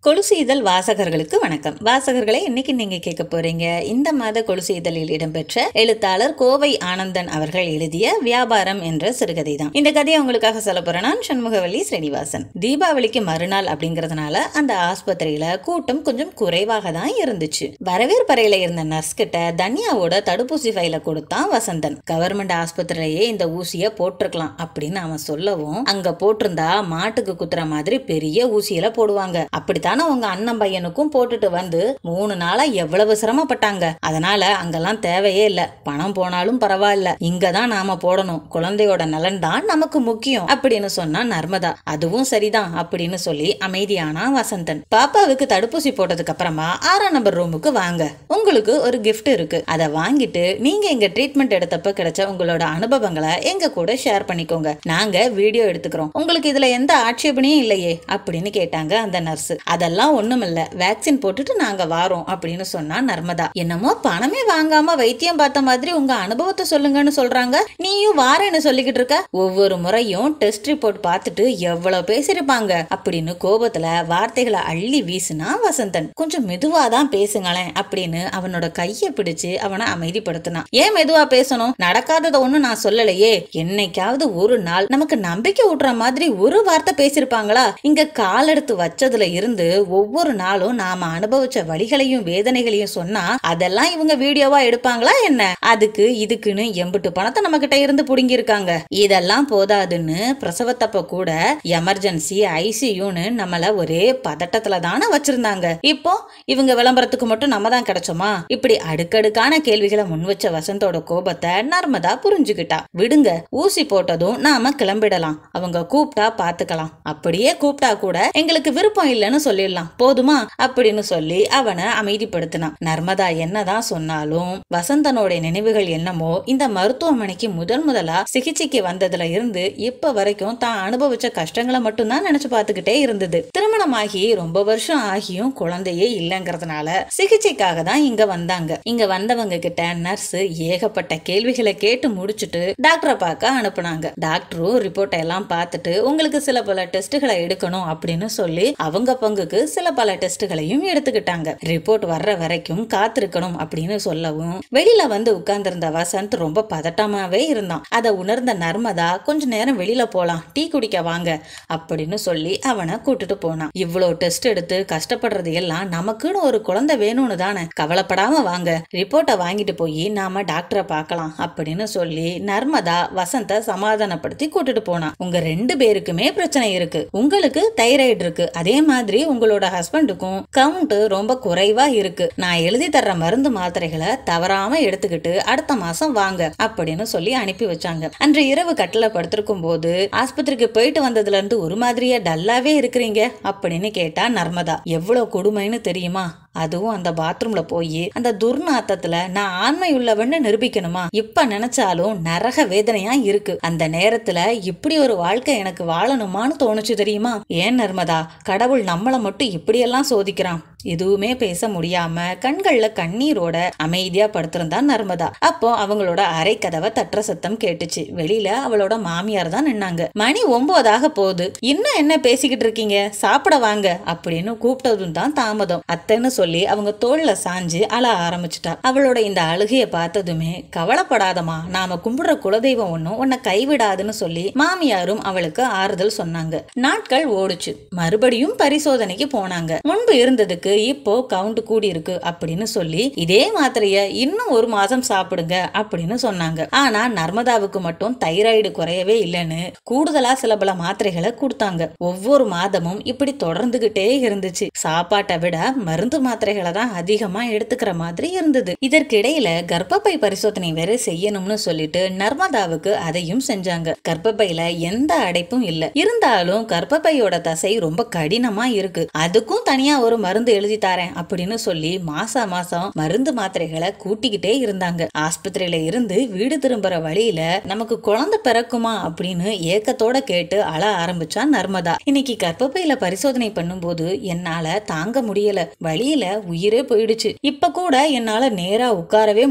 கொலுசு இதழ் வாசகர்களுக்கு வணக்கம். வாசகர்களை இன்னைக்கு நீங்க கேட்க போறீங்க. இந்த மாத கொலுசு இதழில் இடம்பெற்ற எழுத்தாளர் கோவை ஆனந்தன் அவர்கள் எழுதிய வியாபாரம் என்ற சிறுகதை தான். இந்த கதையை உங்களுக்காக சொல்ல போறேன். நான் சண்முகவல்லி ஸ்ரீனிவாசன். தீபாவளிக்கு மறுநாள் அப்படிங்கறதுனால அந்த ஆஸ்பத்திரியில கூட்டம் கொஞ்சம் குறைவாக தான் இருந்துச்சு. வரவேற்பறையில இருந்த நர்ஸ் கிட்ட தன்யாவோட தடுப்பூசி ஃபைல கொடுத்தான் வசந்தன். கவர்மெண்ட் ஆஸ்பத்திரியிலேயே இந்த ஊசிய போட்டிருக்கலாம் அப்படின்னு அவன் சொல்லவும், அங்க போட்டிருந்தா மாட்டுக்கு குத்துற மாதிரி பெரிய ஊசியில போடுவாங்க, அப்படித்தான் உங்க அண்ணன் பையனுக்கும் போட்டுட்டு வந்து 3 நாளா எவ்வளவு சிரமப்பட்டாங்க. அதனால அங்கெல்லாம் தேவையே இல்ல, பணம் போனாலும் பரவாயில்ல, இங்கதான் நாம போடணும், குழந்தையோட நலன் தான் நமக்கு முக்கியம் அப்படின்னு சொன்னா நர்மதா. அதுவும் சரிதான் அப்படின்னு சொல்லி அமைதியானா வசந்தன். பாப்பாவுக்கு தடுப்பூசி போட்டதுக்கு அப்புறமா 6ஆம் நம்பர் ரூமுக்கு வாங்க, உங்களுக்கு ஒரு கிஃப்ட் இருக்கு, அதை வாங்கிட்டு நீங்க எங்க ட்ரீட்மெண்ட் எடுத்தப்ப கிடைச்ச உங்களோட அனுபவங்களை எங்க கூட ஷேர் பண்ணிக்கோங்க, நாங்க வீடியோ எடுத்துக்கிறோம், உங்களுக்கு இதுல எந்த ஆட்சேபனையும் இல்லையே அப்படின்னு கேட்டாங்க அந்த நர்ஸ். அதெல்லாம் ஒண்ணுமில்ல, வேக்சின் போட்டுட்டு நாங்க வாரோம் அப்படின்னு சொன்னா நர்மதா. என்னமோ பணமே வாங்காம வைத்தியம் பார்த்த மாதிரி உங்க அனுபவத்தை சொல்லுங்கன்னு சொல்றாங்க, நீயும் வாரேன்னு சொல்லிக்கிட்டு இருக்க, ஒவ்வொரு முறையும் டெஸ்ட் ரிப்போர்ட் பார்த்துட்டு எவ்வளவு பேசிருப்பாங்க அப்படின்னு கோபத்துல வார்த்தைகளை அள்ளி வீசுனா வசந்தன். கொஞ்சம் மெதுவாதான் பேசுங்களேன் அப்படின்னு அவனோட கைய பிடிச்சு அவனை அமைதிப்படுத்தினான். ஏன் மெதுவா பேசணும், நடக்காதத ஒண்ணு நான் சொல்லலையே, என்னைக்காவது ஒரு நாள் நமக்கு நம்பிக்கை ஊட்டுற மாதிரி ஒரு வார்த்தை பேசிருப்பாங்களா? இங்க கால் எடுத்து வச்சதுல இருந்து ஒவ்வொரு நாளும் நாம அனுபவிச்ச வலிகளையும் வேதனைகளையும் சொன்னா அதெல்லாம் இவங்க வீடியோவா எடுப்பாங்களா என்ன? அதுக்கு இதுக்குன்னு எம்பிட்டு பணத்தை நம்ம கிட்ட இருந்து புடுங்கி இருக்காங்க. இதெல்லாம் போதாதுன்னு பிரசவத்தப்ப கூட எமர்ஜென்சி ஐசியூன்னு நம்மள ஒரே பதட்டத்துல தானே வச்சிருந்தாங்க. இப்போ இவங்க விளம்பரத்துக்கு மட்டும் நம்ம தான் கிடைச்சோமா? இப்படி அடுக்கடுக்கான கேள்விகளை முன் வச்ச வசந்தோட கோபத்தை நர்மதா புரிஞ்சுக்கிட்டா. விடுங்க, ஊசி போட்டதும் நாம கிளம்பிடலாம், அவங்க கூப்பிட்டா பாத்துக்கலாம், அப்படியே கூப்பிட்டா கூட எங்களுக்கு விருப்பம் இல்லைன்னு சொல்லிடலாம், போதுமா அப்படின்னு சொல்லி அவனை அமைதிப்படுத்தினான். நர்மதா என்னதான் சொன்னாலும் வசந்தனோட நினைவுகள் என்னமோ இந்த மருத்துவமனைக்கு முதலா சிகிச்சைக்கு வந்ததுல இருந்து இப்ப வரைக்கும் தான் அனுபவிச்ச கஷ்டங்களை மட்டும்தான் நினைச்சு பார்த்துக்கிட்டே இருந்தது. திருமணமாகி ரொம்ப வருஷம் ஆகியும் குழந்தையே இல்லைங்கிறதுனால சிகிச்சைக்காக தான் இங்க வந்தாங்க. இங்க வந்தவங்க கிட்ட நர்ஸ் ஏகப்பட்ட கேள்விகளை கேட்டு முடிச்சுட்டு டாக்டரை பார்க்க அனுப்புனாங்க. டாக்டரும் ரிப்போர்ட் எல்லாம் பார்த்துட்டு உங்களுக்கு சில பல டெஸ்ட்களை எடுக்கணும் அப்படின்னு சொல்லி அவங்க பங்குக்கு சில பல டெஸ்ட்களையும் எடுத்துக்கிட்டாங்க. ரிப்போர்ட் வர்ற வரைக்கும் காத்திருக்கணும் அப்படின்னு சொல்லவும் வெளியில வந்து உட்கார்ந்திருந்த வசந்த் ரொம்ப பதட்டமாவே இருந்தான். அதை உணர்ந்த நர்மதா கொஞ்ச நேரம் வெளியில போலாம், டீ குடிக்க வாங்க அப்படின்னு சொல்லி அவனை கூட்டிட்டு போனான். இவ்வளவு டெஸ்ட் எடுத்து கஷ்டப்படுறது எல்லாம் நமக்குன்னு ஒரு குழந்தை வேணும்னு தானே, கவலைப்படாம வாங்க, ரிப்போர்ட்டை வாங்கிட்டு போய் நாம டாக்டரை பார்க்கலாம் அப்படின்னு சொல்லி நர்மதா வசந்த சமாதானப்படுத்தி கூட்டிட்டு போனான். உங்க 2 பேருக்குமே பிரச்சனை இருக்கு, உங்களுக்கு தைராய்டு இருக்கு, அதே மாதிரி உங்களோட ஹஸ்பண்டுக்கும் கவுண்ட் ரொம்ப குறைவா இருக்கு, நான் எழுதி தர்ற மருந்து மாத்திரைகளை தவறாம எடுத்துக்கிட்டு அடுத்த மாசம் வாங்க அப்படின்னு சொல்லி அனுப்பி வச்சாங்க. அன்று இரவு கட்டில படுத்திருக்கும் போது ஆஸ்பத்திரிக்கு போயிட்டு வந்ததுல இருந்து ஒரு மாதிரியா டல்லாவே இருக்கிறீங்க அப்படின்னு கேட்டா நர்மதா. எவ்வளவு கொடுமைன்னு தெரியுமா, அதுவும் அந்த பாத்ரூம்ல போய் அந்த துர்நாத்தத்துல நான் ஆண்மை உள்ளவன்னு நிரூபிக்கணுமா? இப்ப நினைச்சாலும் நரக வேதனையா இருக்கு. அந்த நேரத்துல இப்படி ஒரு வாழ்க்கை எனக்கு வாழணுமான்னு தோணுச்சு தெரியுமா? ஏன் நர்மதா, கடவுள் நம்மள மட்டும் இப்படியெல்லாம் சோதிக்கிறான்? எதுவுமே பேச முடியாம கண்கள்ல கண்ணீரோட அமைதியா படுத்திருந்தா நர்மதா. அப்போ அவங்களோட அரை கதவை தட்டுற சத்தம் கேட்டுச்சு. வெளியில அவளோட மாமியார் தான் நின்னாங்க. மணி 9 போகுது, இன்னும் என்ன பேசிக்கிட்டு இருக்கீங்க, சாப்பிட வாங்க அப்படின்னு கூப்பிட்டதும் தான் தாமதம். அத்தைன்னு சொல்லி அவங்க தோல்ல சாஞ்சு அழ ஆரம்பிச்சுட்டா. அவளோட இந்த அழுகைய பார்த்ததுமே கவலைப்படாதமா, நாம கும்பிடுற குலதெய்வம் ஒன்னும் உன்னை கைவிடாதுன்னு சொல்லி மாமியாரும் அவளுக்கு ஆறுதல் சொன்னாங்க. நாட்கள் ஓடுச்சு. மறுபடியும் பரிசோதனைக்கு போனாங்க. முன்பு இருந்ததுக்கு இப்போ கவுண்ட் கூடி இருக்கு அப்படின்னு சொல்லி இதே மாத்திரைய இன்னும் 1 மாசம் சாப்பிடுங்க அப்படின்னு சொன்னாங்க. ஆனா நர்மதாவுக்கு மட்டும் தைராய்டு குறையவே இல்லைன்னு கூடுதலா சில பல மாத்திரைகளை கொடுத்தாங்க. ஒவ்வொரு மாதமும் இப்படி தொடர்ந்துகிட்டே இருந்துச்சு. சாப்பாட்டை விட மருந்து மாத்திரைகளை தான் அதிகமா எடுத்துக்கிற மாதிரி இருந்தது. இதற்கிடையில கர்ப்பப்பை பரிசோதனை வேற செய்யணும்னு சொல்லிட்டு நர்மதாவுக்கு அதையும் செஞ்சாங்க. கர்ப்பப்பையில எந்த அடைப்பும் இல்ல, இருந்தாலும் கர்ப்பப்பையோட தசை ரொம்ப கடினமா இருக்கு, அதுக்கும் தனியா ஒரு மருந்து எழுதி தாரேன் அப்படின்னு சொல்லி மாசம் மருந்து மாத்திரைகளை கூட்டிக்கிட்டே இருந்தாங்க. ஆஸ்பத்திரியில இருந்து வீடு திரும்புற வழியில நமக்கு குழந்தை பிறக்குமா அப்படின்னு ஏக்கத்தோட கேட்டு அழ ஆரம்பிச்சா நர்மதா. இன்னைக்கு கர்ப்பப்பையில பரிசோதனை பண்ணும்போது என்னால தாங்க முடியல, வழியில உயிரே போயிடுச்சு. இப்ப கூட என்னால நேரா உட்காரவே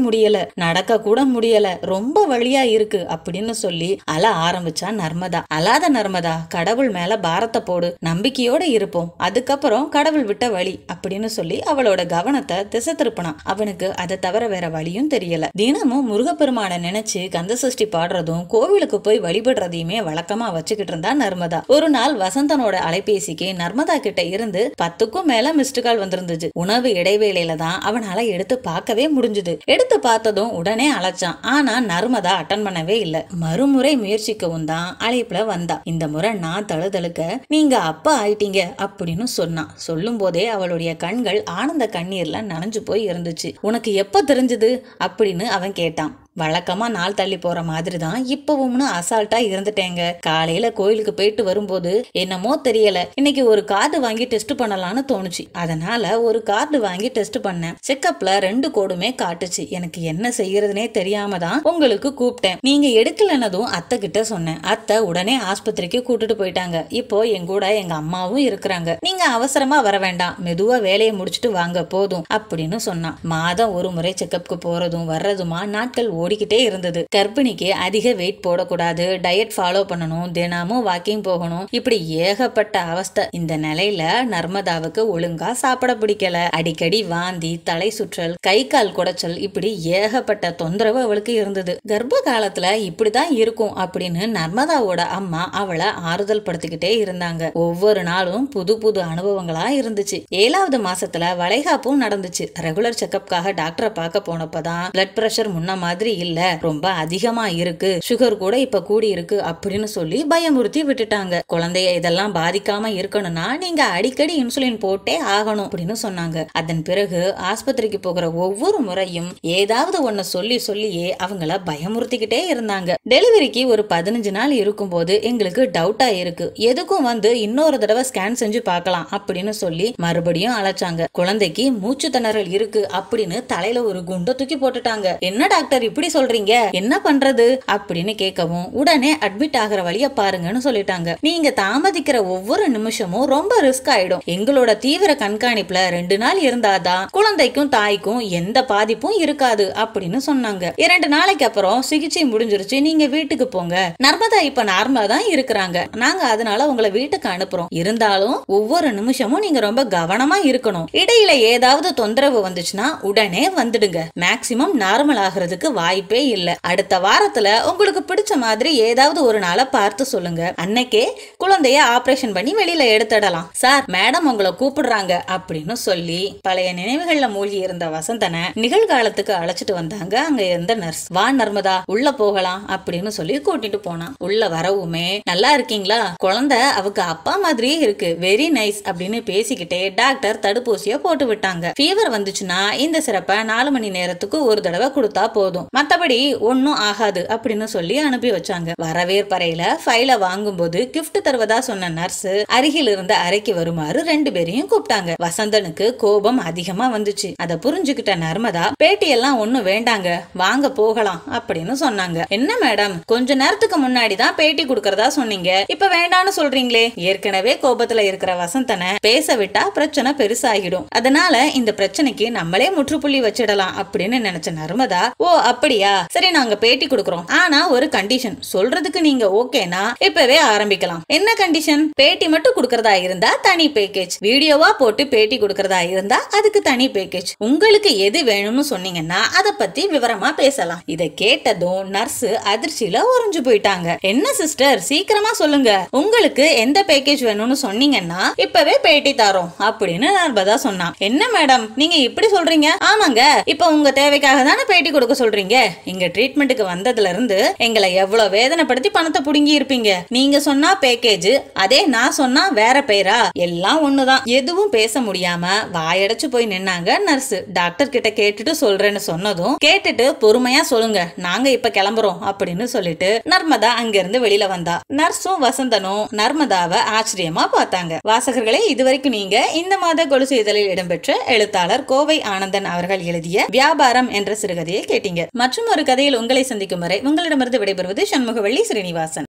முடியல, நடக்க கூட முடியல, ரொம்ப வழியா இருக்கு அப்படின்னு சொல்லி அழ ஆரம்பிச்சா நர்மதா. அழாத நர்மதா, கடவுள் மேல பாரத்தை போடு, நம்பிக்கையோட இருப்போம், அதுக்கப்புறம் கடவுள் விட்ட வழி அப்படின்னு சொல்லி அவளோட கவனத்தை திசை திருப்பினான். அவனுக்கு அதை தவிர வேற வழியும் தெரியல. தினமும் முருகப்பெருமான நினைச்சு கந்த சஷ்டி பாடுறதும் கோவிலுக்கு போய் வழிபடுறதையுமே வழக்கமா வச்சுக்கிட்டு இருந்தா நர்மதா. ஒரு நாள் வசந்தனோட அலைபேசிக்கு நர்மதா கிட்ட இருந்து 10க்கும் மேல மிஸ்டு கால் வந்திருந்துச்சு. உணவு இடைவேளையில தான் அவனால எடுத்து பார்க்கவே முடிஞ்சது. எடுத்து பார்த்ததும் உடனே அழைச்சான். ஆனா நர்மதா அட்டன் பண்ணவே இல்ல. மறுமுறை முயற்சிக்கவும் தான் அழைப்புல வந்தா. இந்த முறை நான் தழுதழுக்க நீங்க அப்பா ஆயிட்டீங்க அப்படின்னு சொன்னான். சொல்லும் போதே அவளுடைய கண்கள் ஆனந்த கண்ணீர்ல நனைஞ்சு போய் இருந்துச்சு. உனக்கு எப்ப தெரிஞ்சது அப்படின்னு அவன் கேட்டான். வழக்கமா நாள் தள்ளி போற மாதிரி தான் இப்பவும்னு அசால்ட்டா இருந்துட்டேங்க. காலையில கோயிலுக்கு போயிட்டு வரும்போது என்னமோ தெரியல, இன்னைக்கு ஒரு கார்டு வாங்கி டெஸ்ட் பண்ணலாம்னு தோணுச்சு. அதனால ஒரு கார்டு வாங்கி டெஸ்ட் பண்ணேன். செக்கப்ல 2 கோடுமே காட்டுச்சு. எனக்கு என்ன செய்யறதுனே தெரியாம தான் உங்களுக்கு கூப்பிட்டேன். நீங்க எடுக்கலன்னதும் அத்தை கிட்ட சொன்னேன். அத்தை உடனே ஆஸ்பத்திரிக்கு கூட்டிட்டு போயிட்டாங்க. இப்போ என் கூட எங்க அம்மாவும் இருக்கிறாங்க. நீங்க அவசரமா வர வேண்டாம், மெதுவா வேலையை முடிச்சுட்டு வாங்க போதும் அப்படின்னு சொன்னான். மாதம் ஒரு முறை செக்கப்க்கு போறதும் வர்றதுமா நாட்கள் ஓடிக்கிட்டே இருந்தது. கர்ப்பிணிக்கு அதிக வெயிட் போடக்கூடாது, டயட் ஃபாலோ பண்ணணும், தினமும் வாக்கிங் போகணும், இப்படி ஏகப்பட்ட அவஸ்தை. இந்த நிலையில நர்மதாவுக்கு ஒழுங்கா சாப்பிட பிடிக்கல. அடிக்கடி வாந்தி, தலை சுற்றல், கை கால் குடைச்சல், இப்படி ஏகப்பட்ட தொந்தரவு அவளுக்கு இருந்தது. கர்ப்ப காலத்துல இப்படிதான் இருக்கும் அப்படின்னு நர்மதாவோட அம்மா அவளை ஆறுதல் படுத்திக்கிட்டே இருந்தாங்க. ஒவ்வொரு நாளும் புது புது அனுபவங்களா இருந்துச்சு. 7வது மாசத்துல வளைகாப்பும் நடந்துச்சு. ரெகுலர் செக்கப்காக டாக்டரை பார்க்க போனப்பதான் பிளட் பிரஷர் முன்ன மாதிரி இல்ல, ரொம்ப அதிகமா இருக்கு, சுகர் கூட இப்ப கூடி இருக்கு அப்படின்னு சொல்லி பயமுறுத்தி விட்டுட்டாங்க. குழந்தைய இதெல்லாம் பாதிக்காம இருக்கணும்னா நீங்க அடிக்கடி இன்சுலின் போட்டே ஆகணும் அப்படின்னு சொன்னாங்க. அதன் பிறகு ஆஸ்பத்திரிக்கு போகிற ஒவ்வொரு முறையும் ஏதாவது ஒண்ணு சொல்லியே அவங்கள பயமுறுத்திக்கிட்டே இருந்தாங்க. டெலிவரிக்கு ஒரு 15 நாள் இருக்கும் போது எங்களுக்கு டவுட்டா இருக்கு, எதுக்கும் வந்து இன்னொரு தடவை ஸ்கேன் செஞ்சு பார்க்கலாம் அப்படின்னு சொல்லி மறுபடியும் அழைச்சாங்க. குழந்தைக்கு மூச்சு திணறல் இருக்கு அப்படின்னு தலையில ஒரு குண்டை தூக்கி போட்டுட்டாங்க. என்ன டாக்டர் இப்படி சொல்றீங்க, என்ன பண்றது அப்படின்னு கேட்கவும் உடனே அட்மிட் ஆகிற வழிய பாருங்கன்னு சொல்லிட்டாங்க. நீங்க தாமதிக்கிற ஒவ்வொரு நிமிஷமும் ரொம்ப ரிஸ்க் ஆயிடும். எங்களோட தீவிர கண்காணிப்புல 2 நாள் இருந்தாதான் குழந்தைக்கும் தாய்க்கும் எந்த பாதிப்பும் இருக்காது அப்படின்னு சொன்னாங்க. 2 நாளைக்கு அப்புறம் சிகிச்சை முடிஞ்சிருச்சு, நீங்க வீட்டுக்கு போங்க. நர்மதா இப்ப நார்மலா தான் இருக்கிறாங்க, நாங்க அதனால உங்களை வீட்டுக்கு அனுப்புறோம். இருந்தாலும் ஒவ்வொரு நிமிஷமும் நீங்க ரொம்ப கவனமா இருக்கணும். இடையில ஏதாவது தொந்தரவு வந்துச்சுன்னா உடனே வந்துடுங்க. மேக்சிமம் நார்மல் ஆகிறதுக்கு வாய்ப்பே இல்ல. அடுத்த வாரத்துல உங்களுக்கு பிடிச்ச மாதிரி ஏதாவது ஒரு நாளை பார்த்து சொல்லுங்க. அன்னைக்கே குழந்தைய ஆபரேஷன் பண்ணி வெளியில எடுத்துடலாம். சார், மேடம் உங்களை கூப்பிடுறாங்க அப்படின்னு சொல்லி பழைய நினைவுகள்ல மூழ்கி இருந்த வசந்தனை நிகழ்காலத்துக்கு அழைச்சிட்டு வந்தாங்க அங்க இருந்த நர்ஸ். வா நர்மதா, உள்ள போகலாம் அப்படின்னு சொல்லி கூட்டிட்டு போனான். உள்ள வரவுமே நல்லா இருக்கீங்களா, குழந்தை அவக்கு அப்பா மாதிரியே இருக்கு, வெரி நைஸ் அப்படின்னு பேசிக்கிட்டே டாக்டர் தடுப்பூசிய போட்டு விட்டாங்க. ஃபீவர் வந்துச்சுன்னா இந்த சிறப்பை 4 மணி நேரத்துக்கு ஒரு தடவை கொடுத்தா போதும், மத்தபடி ஒன்னும் ஆகாது அப்படின்னு சொல்லி அனுப்பி வச்சாங்க. வரவேற்பறையில ஃபைல வாங்கும்போது கிஃப்ட் தருவதா சொன்ன நர்ஸ் அருகில் இருந்த அறைக்கு வருமாறு 2 பேரையும் கூப்பிட்டாங்க. வசந்தனுக்கு கோபம் அதிகமா வந்துச்சு. அதை புரிஞ்சுக்கிட்ட நர்மதா, பேட்டி எல்லாம் ஒண்ணும் வேண்டாங்க, வாங்க போகலாம் அப்படின்னு சொன்னாங்க. என்ன மேடம், கொஞ்ச நேரத்துக்கு முன்னாடி தான் பேட்டி கொடுக்கறதா சொன்னீங்க, இப்ப வேண்டான்னு சொல்றீங்களே. ஏற்கனவே கோபத்துல இருக்கிற வசந்தனை பேச விட்டா பிரச்சனை பெருசாகிடும், அதனால இந்த பிரச்சனைக்கு நம்மளே முற்றுப்புள்ளி வச்சிடலாம் அப்படின்னு நினைச்ச நர்மதா, ஓ அப்படியா, சரி நாங்க பேட்டி கொடுக்கறோம், ஆனா ஒரு கண்டிஷன், சொல்றதுக்கு நீங்க ஓகேனா இப்பவே ஆரம்பிக்கலாம். என்ன கண்டிஷன்? பேட்டி மட்டும் கொடுக்கறதா இருந்தா தனி பேக்கேஜ், வீடியோவா போட்டு பேட்டி கொடுக்கறதா இருந்தா அதுக்கு தனி பேக்கேஜ், உங்களுக்கு எது வேணும்னு சொன்னீங்கன்னா அத பத்தி விவரமா பேசலாம். இதை கேட்டதும் நர்ஸ் அதிர்ச்சியில உறைஞ்சு போயிட்டாங்க. என்ன சிஸ்டர், சீக்கிரமா சொல்லுங்க, உங்களுக்கு எந்த பேக்கேஜ் வேணும்னு சொன்னீங்கன்னா இப்பவே பேட்டி தரோம் அப்படின்னு நர்மதா சொன்னா. என்ன மேடம் நீங்க இப்படி சொல்றீங்க? ஆமாங்க, இப்ப உங்க தேவைக்காக தானே பேட்டி கொடுக்க சொல்றீங்க, நீங்க இங்க ட்ரீட்மெண்ட்டுக்கு வந்ததுல இருந்து எங்களை எவ்வளவு வேதனைப்படுத்தி பணத்தை புடுங்கி இருப்பீங்க. நீங்க சொன்னா பேக்கேஜ், அதே நான் சொன்னா வேற பேரா, எல்லாம் ஒண்ணுதான். எதுவும் பேச முடியாம வாயடைச்சு போய் நின்னாங்க நர்ஸ். டாக்டர் கிட்ட கேட்டுட்டு சொல்றேன்னு சொன்னதும், கேட்டுட்டு பொறுமையா சொல்லுங்க, நாங்க இப்ப கிளம்புறோம் அப்படின்னு சொல்லிட்டு நர்மதா அங்கிருந்து வெளியில வந்தா. நர்ஸும் வசந்தனும் நர்மதாவை ஆச்சரியமா பார்த்தாங்க. வாசகர்களே, இதுவரைக்கும் நீங்க இந்த மாத கொலுசு இதழில் இடம்பெற்ற எழுத்தாளர் கோவை ஆனந்தன் அவர்கள் எழுதிய வியாபாரம் என்ற சிறுகதையை கேட்டீங்க. மற்றும் ஒரு கதையில் உங்களை சந்திக்கும் வரை உங்களிடமிருந்து விடைபெறுவது சண்முகவள்ளி ஸ்ரீனிவாசன்.